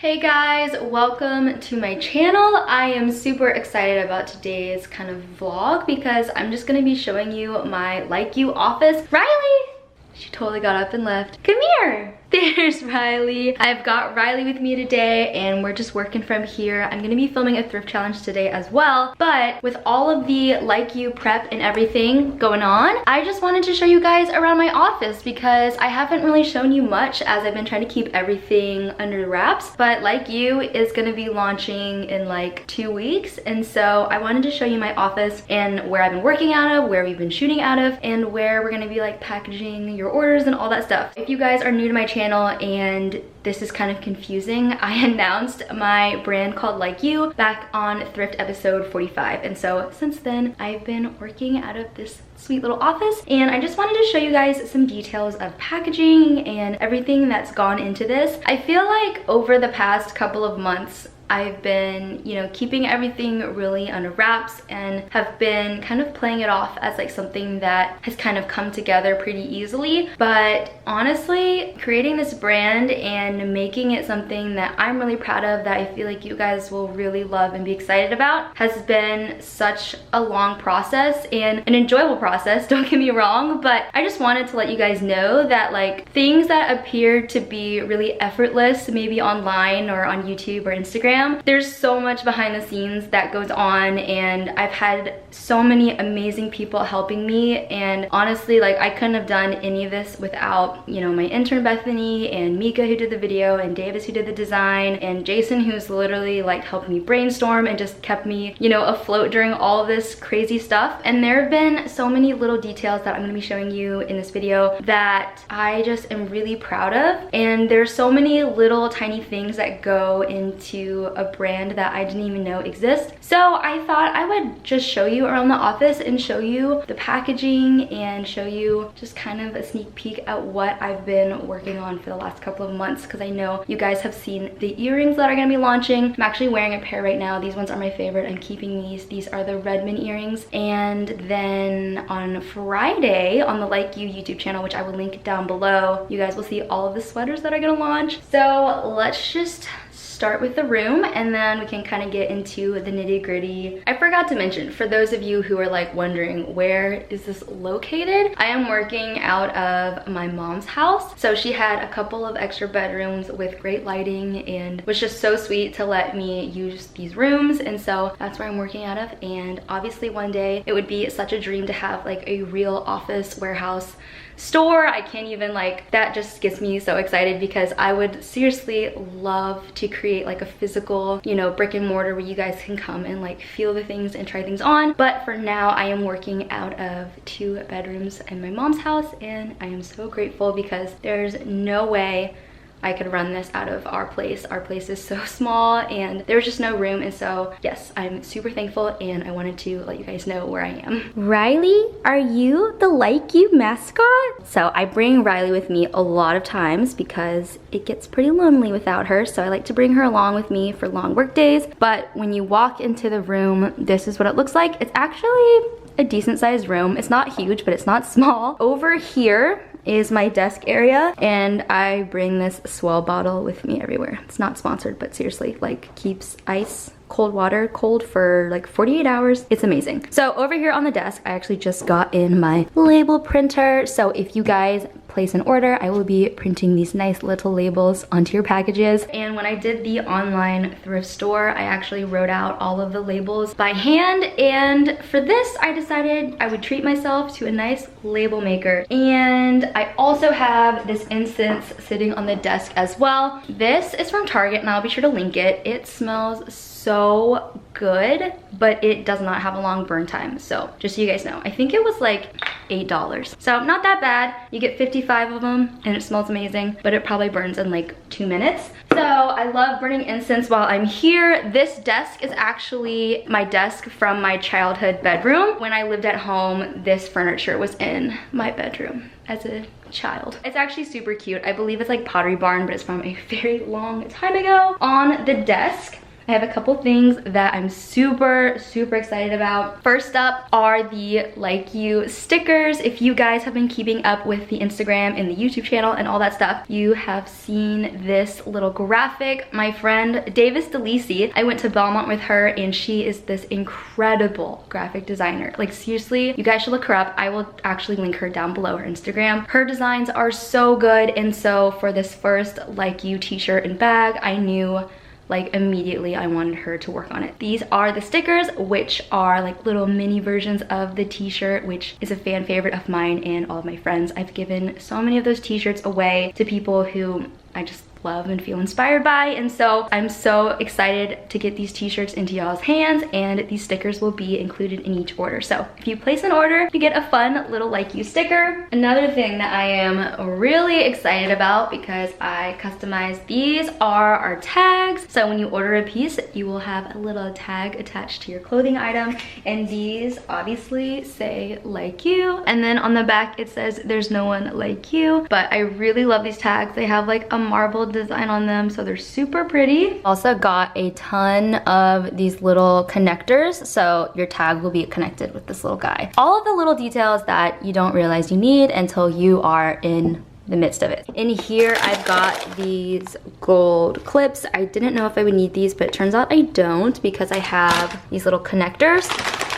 Hey guys, welcome to my channel. I am super excited about today's kind of vlog because I'm just gonna be showing you my Like You office. Riley! She totally got up and left. Come here! There's Riley. I've got Riley with me today and we're just working from here. I'm gonna be filming a thrift challenge today as well, but with all of the Like You prep and everything going on, I just wanted to show you guys around my office because I haven't really shown you much as I've been trying to keep everything under wraps, but Like You is gonna be launching in like 2 weeks, and so I wanted to show you my office and where I've been working out of, where we've been shooting out of, and where we're gonna be like packaging your orders and all that stuff. If you guys are new to my channel and this is kind of confusing, I announced my brand called Like You back on Thrift episode 45, and so since then I've been working out of this sweet little office, and I just wanted to show you guys some details of packaging and everything that's gone into this. I feel like over the past couple of months I've been, keeping everything really under wraps and have been kind of playing it off as like something that has kind of come together pretty easily. But honestly, creating this brand and making it something that I'm really proud of, that I feel like you guys will really love and be excited about, has been such a long process and an enjoyable process, don't get me wrong, but I just wanted to let you guys know that like things that appear to be really effortless, maybe online or on YouTube or Instagram, there's so much behind the scenes that goes on, and I've had so many amazing people helping me, and honestly, like I couldn't have done any of this without, my intern Bethany and Mika who did the video, and Davis who did the design, and Jason who's literally like helped me brainstorm and just kept me, afloat during all of this crazy stuff. And there have been so many little details that I'm gonna be showing you in this video that I just am really proud of, and there's so many little tiny things that go into a brand that I didn't even know exist. So I thought I would just show you around the office and show you the packaging and show you just kind of a sneak peek at what I've been working on for the last couple of months, because I know you guys have seen the earrings that are going to be launching. I'm actually wearing a pair right now. These ones are my favorite. I'm keeping these. These are the Redmond earrings. And then on Friday on the Like You YouTube channel, which I will link down below, you guys will see all of the sweaters that are going to launch. So let's just start with the room and then we can kind of get into the nitty-gritty. I forgot to mention, for those of you who are like wondering where is this located, I am working out of my mom's house. So she had a couple of extra bedrooms with great lighting and was just so sweet to let me use these rooms, and so that's where I'm working out of. And obviously one day it would be such a dream to have like a real office, warehouse, store. I can't even, like, that just gets me so excited because I would seriously love to create like a physical, brick and mortar where you guys can come and like feel the things and try things on. But for now I am working out of 2 bedrooms in my mom's house, and I am so grateful because there's no way I could run this out of our place. Our place is so small and there's just no room, and so yes, I'm super thankful and I wanted to let you guys know where I am. Riley, are you the Like You mascot? So I bring Riley with me a lot of times because it gets pretty lonely without her, so I like to bring her along with me for long work days. But when you walk into the room, this is what it looks like. It's actually a decent sized room. It's not huge, but it's not small. Over here is my desk area, and I bring this Swell bottle with me everywhere. It's not sponsored, but seriously, like, keeps ice, cold water cold for like 48 hours. It's amazing. So over here on the desk, I actually just got in my label printer. So if you guys place an order, I will be printing these nice little labels onto your packages. And when I did the online thrift store, I actually wrote out all of the labels by hand. And for this, I decided I would treat myself to a nice label maker. And I also have this incense sitting on the desk as well. This is from Target and I'll be sure to link it. It smells so good, but it does not have a long burn time. So just so you guys know, I think it was like $8. So not that bad. You get 55 of them and it smells amazing, but it probably burns in like 2 minutes. So I love burning incense while I'm here. This desk is actually my desk from my childhood bedroom. When I lived at home, this furniture was in my bedroom as a child. It's actually super cute. I believe it's like Pottery Barn, but it's from a very long time ago. On the desk, I have a couple things that I'm super excited about. First up are the Like You stickers. If you guys have been keeping up with the Instagram and the YouTube channel and all that stuff, you have seen this little graphic. My friend Davis DeLisi, I went to Belmont with her and she is this incredible graphic designer. Like seriously, you guys should look her up. I will actually link her down below, her Instagram. Her designs are so good, and so for this first Like You t-shirt and bag, I knew like immediately I wanted her to work on it. These are the stickers, which are like little mini versions of the t-shirt, which is a fan favorite of mine and all of my friends. I've given so many of those t-shirts away to people who I just love and feel inspired by, and so I'm so excited to get these t-shirts into y'all's hands, and these stickers will be included in each order. So if you place an order, you get a fun little Like You sticker. Another thing that I am really excited about, because I customized these, are our tags. So when you order a piece, you will have a little tag attached to your clothing item, and these obviously say Like You, and then on the back it says there's no one like you. But I really love these tags. They have like a marble design on them, so they're super pretty. Also got a ton of these little connectors, so your tag will be connected with this little guy. All of the little details that you don't realize you need until you are in the midst of it. In here I've got these gold clips. I didn't know if I would need these, but it turns out I don't, because I have these little connectors,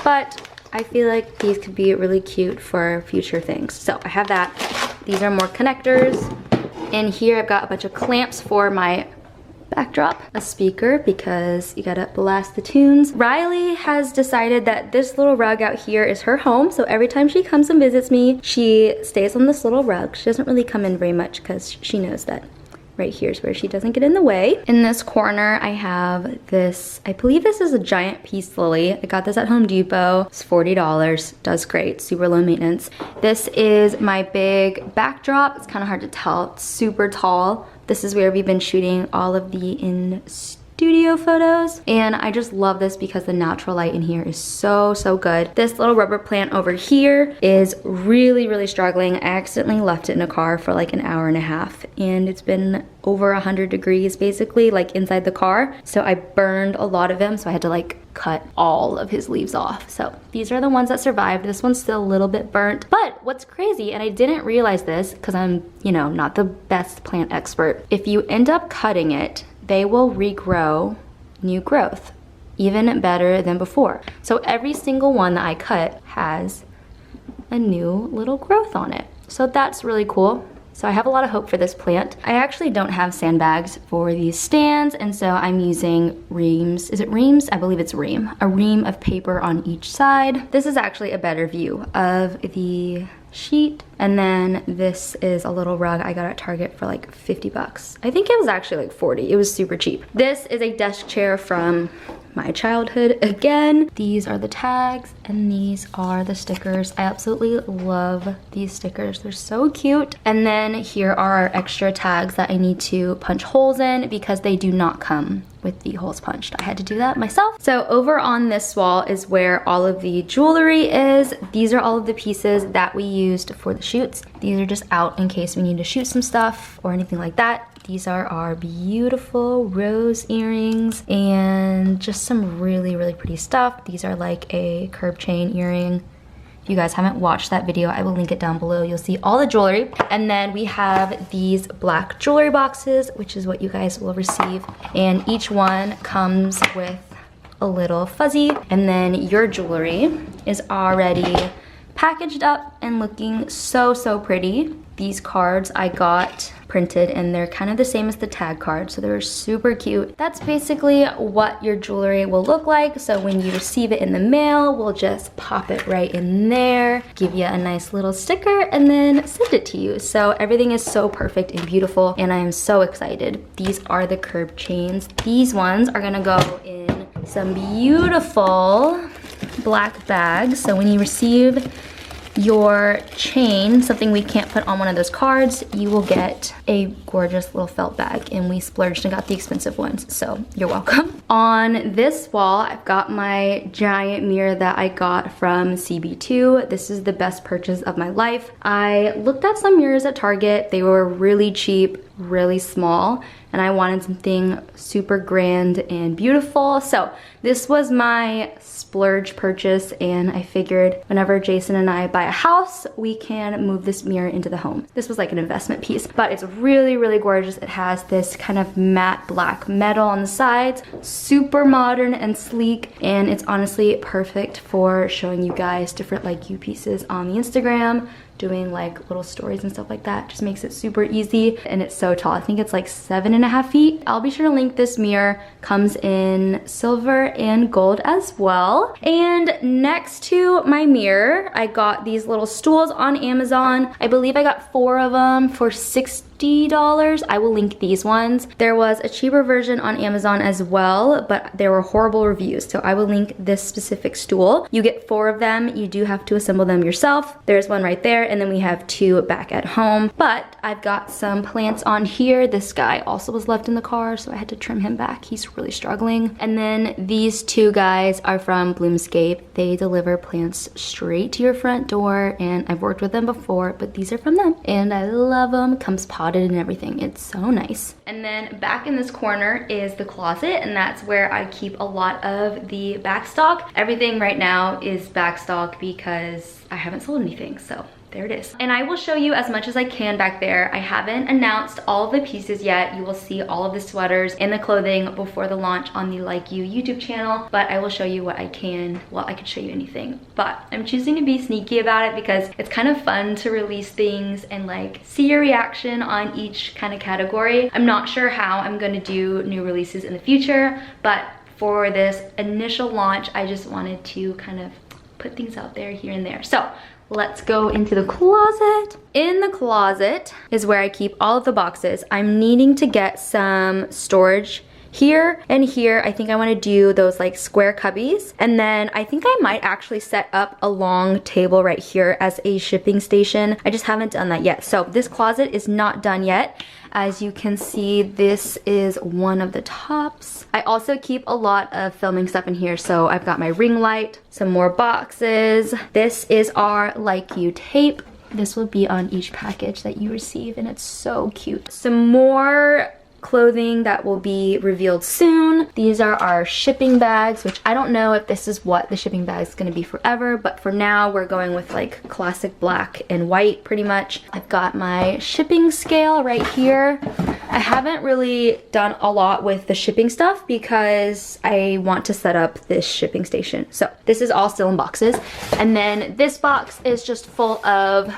but I feel like these could be really cute for future things. So I have that. These are more connectors. In here I've got a bunch of clamps for my backdrop, a speaker because you gotta blast the tunes. Riley has decided that this little rug out here is her home, so every time she comes and visits me, she stays on this little rug. She doesn't really come in very much because she knows that right here is where she doesn't get in the way. In this corner, I have this, I believe this is a giant peace lily. I got this at Home Depot. It's $40, does great, super low maintenance. This is my big backdrop. It's kind of hard to tell, it's super tall. This is where we've been shooting all of the in-studio photos, and I just love this because the natural light in here is so good. This little rubber plant over here is really struggling. I accidentally left it in a car for like an hour and a half, and it's been over 100 degrees basically, like inside the car, so I burned a lot of him, so I had to like cut all of his leaves off. So these are the ones that survived. This one's still a little bit burnt, but what's crazy, and I didn't realize this because I'm, you know, not the best plant expert, if you end up cutting it, they will regrow new growth, even better than before. So every single one that I cut has a new little growth on it. So that's really cool. So I have a lot of hope for this plant. I actually don't have sandbags for these stands, and so I'm using reams. Is it reams? I believe it's ream. A ream of paper on each side. This is actually a better view of the sheet. And then this is a little rug I got at Target for like 50 bucks. I think it was actually like 40. It was super cheap. This is a desk chair from my childhood again. These are the tags and these are the stickers. I absolutely love these stickers. They're so cute. And then here are our extra tags that I need to punch holes in because they do not come with the holes punched. I had to do that myself. So over on this wall is where all of the jewelry is. These are all of the pieces that we used for the shoots. These are just out in case we need to shoot some stuff or anything like that. These are our beautiful rose earrings and just some really pretty stuff. These are like a curb chain earring. If you guys haven't watched that video, I will link it down below. You'll see all the jewelry. And then we have these black jewelry boxes, which is what you guys will receive. And each one comes with a little fuzzy. And then your jewelry is already packaged up and looking so pretty. These cards I got printed and they're kind of the same as the tag card, so they're super cute. That's basically what your jewelry will look like. So when you receive it in the mail, we'll just pop it right in there, give you a nice little sticker, and then send it to you. So everything is so perfect and beautiful, and I am so excited. These are the curb chains. These ones are gonna go in some beautiful black bags. So when you receive your chain, something we can't put on one of those cards, you will get a gorgeous little felt bag, and we splurged and got the expensive ones, so you're welcome. On this wall, I've got my giant mirror that I got from CB2. This is the best purchase of my life. I looked at some mirrors at Target. They were really cheap, really small. and I wanted something super grand and beautiful. So this was my splurge purchase, and I figured whenever Jason and I buy a house, we can move this mirror into the home. This was like an investment piece, but it's really, really gorgeous. It has this kind of matte black metal on the sides, super modern and sleek, and it's honestly perfect for showing you guys different LIKEYOU pieces on the Instagram, doing like little stories and stuff like that. Just makes it super easy, and it's so tall. I think it's like 7.5 feet. I'll be sure to link this mirror. Comes in silver and gold as well. And next to my mirror, I got these little stools on Amazon. I believe I got 4 of them for $60. I will link these ones. There was a cheaper version on Amazon as well, but there were horrible reviews, so I will link this specific stool. You get 4 of them. You do have to assemble them yourself. There's one right there, and then we have 2 back at home. But I've got some plants on here. This guy also was left in the car, so I had to trim him back. He's really struggling. And then these 2 guys are from Bloomscape. They deliver plants straight to your front door, and I've worked with them before, but these are from them, and I love them. Comes potted and everything. It's so nice. And then back in this corner is the closet, and that's where I keep a lot of the back stock. Everything right now is back stock because I haven't sold anything, so there it is. And I will show you as much as I can back there. I haven't announced all of the pieces yet. You will see all of the sweaters and the clothing before the launch on the LIKEYOU YouTube channel, but I will show you what I can. Well, I could show you anything, but I'm choosing to be sneaky about it because it's kind of fun to release things and like see your reaction on each kind of category. I'm not sure how I'm gonna do new releases in the future, but for this initial launch, I just wanted to kind of put things out there here and there. So let's go into the closet. In the closet is where I keep all of the boxes. I'm needing to get some storage here and here. I think I want to do those like square cubbies, and then I think I might actually set up a long table right here as a shipping station. I just haven't done that yet. So this closet is not done yet. As you can see, this is one of the tops. I also keep a lot of filming stuff in here. So I've got my ring light, some more boxes. This is our LIKEYOU tape. This will be on each package that you receive, and it's so cute. Some more clothing that will be revealed soon. These are our shipping bags, which I don't know if this is what the shipping bag is going to be forever, but for now we're going with like classic black and white pretty much. I've got my shipping scale right here. I haven't really done a lot with the shipping stuff because I want to set up this shipping station. So this is all still in boxes, and then this box is just full of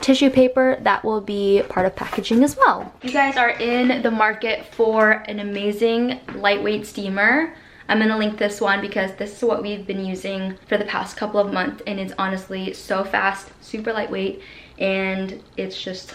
tissue paper that will be part of packaging as well. You guys are in the market for an amazing lightweight steamer. I'm gonna link this one because this is what we've been using for the past couple of months, and it's honestly so fast, super lightweight, and it's just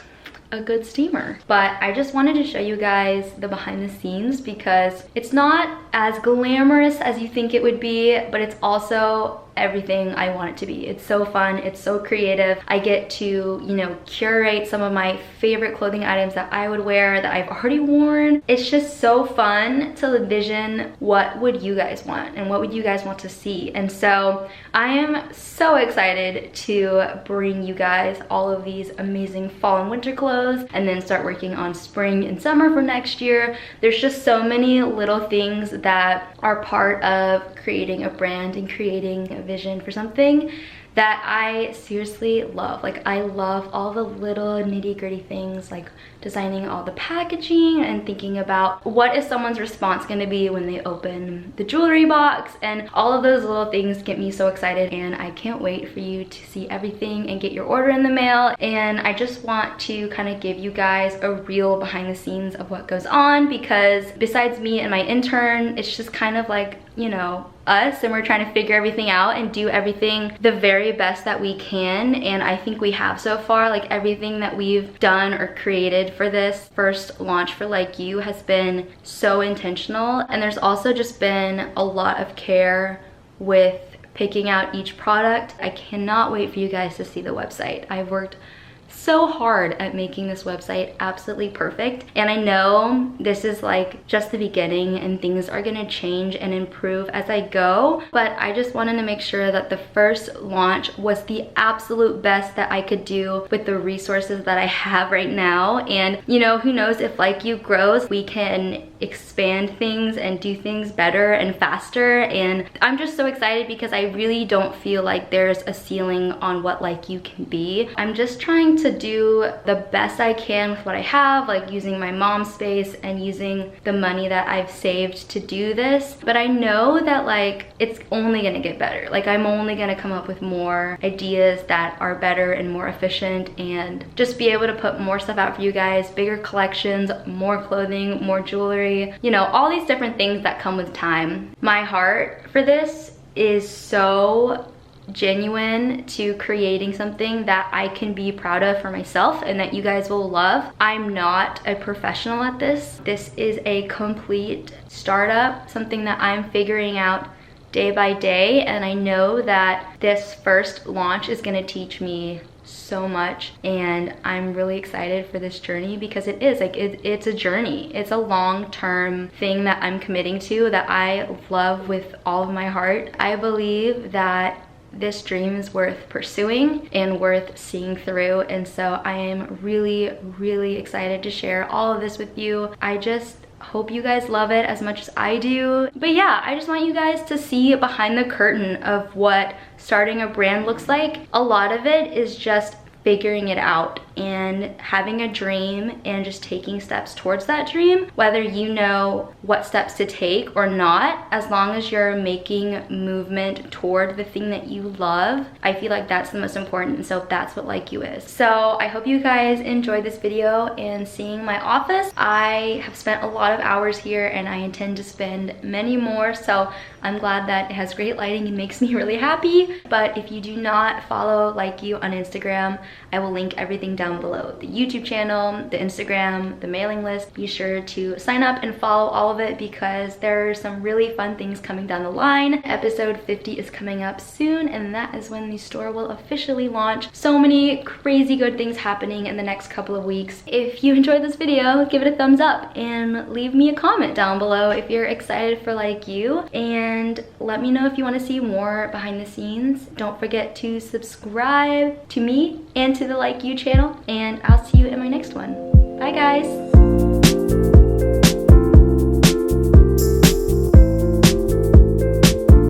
a good steamer. But I just wanted to show you guys the behind the scenes because it's not as glamorous as you think it would be, but it's also everything I want it to be. It's so fun, it's so creative. I get to, you know, curate some of my favorite clothing items that I would wear, that I've already worn. It's just so fun to envision what would you guys want and what would you guys want to see. And so I am so excited to bring you guys all of these amazing fall and winter clothes, and then start working on spring and summer for next year. There's just so many little things that are part of creating a brand and creating a vision for something that I seriously love. Like, I love all the little nitty-gritty things, like designing all the packaging and thinking about what is someone's response going to be when they open the jewelry box, and all of those little things get me so excited, and I can't wait for you to see everything and get your order in the mail. And I just want to kind of give you guys a real behind the scenes of what goes on, because besides me and my intern, it's just kind of like, you know, us, and we're trying to figure everything out and do everything the very best that we can. And I think we have so far. Like, everything that we've done or created for this first launch for LIKEYOU has been so intentional, and there's also just been a lot of care with picking out each product. I cannot wait for you guys to see the website. I've worked so so hard at making this website absolutely perfect. And I know this is like just the beginning and things are gonna change and improve as I go, but I just wanted to make sure that the first launch was the absolute best that I could do with the resources that I have right now. And you know, who knows, if Like You grows, we can expand things and do things better and faster. And I'm just so excited because I really don't feel like there's a ceiling on what Like You can be. I'm just trying to do the best I can with what I have, like using my mom's space and using the money that I've saved to do this. But I know that like it's only gonna get better. Like I'm only gonna come up with more ideas that are better and more efficient, and just be able to put more stuff out for you guys, bigger collections, more clothing, more jewelry, you know, all these different things that come with time. My heart for this is so genuine to creating something that I can be proud of for myself and that you guys will love. I'm not a professional at this. This is a complete startup, something that I'm figuring out day by day, and I know that this first launch is gonna teach me so much, and I'm really excited for this journey because it is like it's a journey. It's a long-term thing that I'm committing to, that I love with all of my heart. I believe that this dream is worth pursuing and worth seeing through, and so I am really, really excited to share all of this with you. I just hope you guys love it as much as I do. But yeah, I just want you guys to see behind the curtain of what starting a brand looks like. A lot of it is just figuring it out and having a dream and just taking steps towards that dream, whether you know what steps to take or not. As long as you're making movement toward the thing that you love, I feel like that's the most important, and so that's what Like You is. So I hope you guys enjoyed this video and seeing my office. I have spent a lot of hours here and I intend to spend many more, so I'm glad that it has great lighting and makes me really happy. But if you do not follow Like You on Instagram, I will link everything down below. The YouTube channel, the Instagram, the mailing list. Be sure to sign up and follow all of it because there are some really fun things coming down the line. Episode 50 is coming up soon, and that is when the store will officially launch. So many crazy good things happening in the next couple of weeks. If you enjoyed this video, give it a thumbs up and leave me a comment down below if you're excited for Like You, and let me know if you want to see more behind the scenes. Don't forget to subscribe to me and to the Like You channel, and I'll see you in my next one. Bye guys.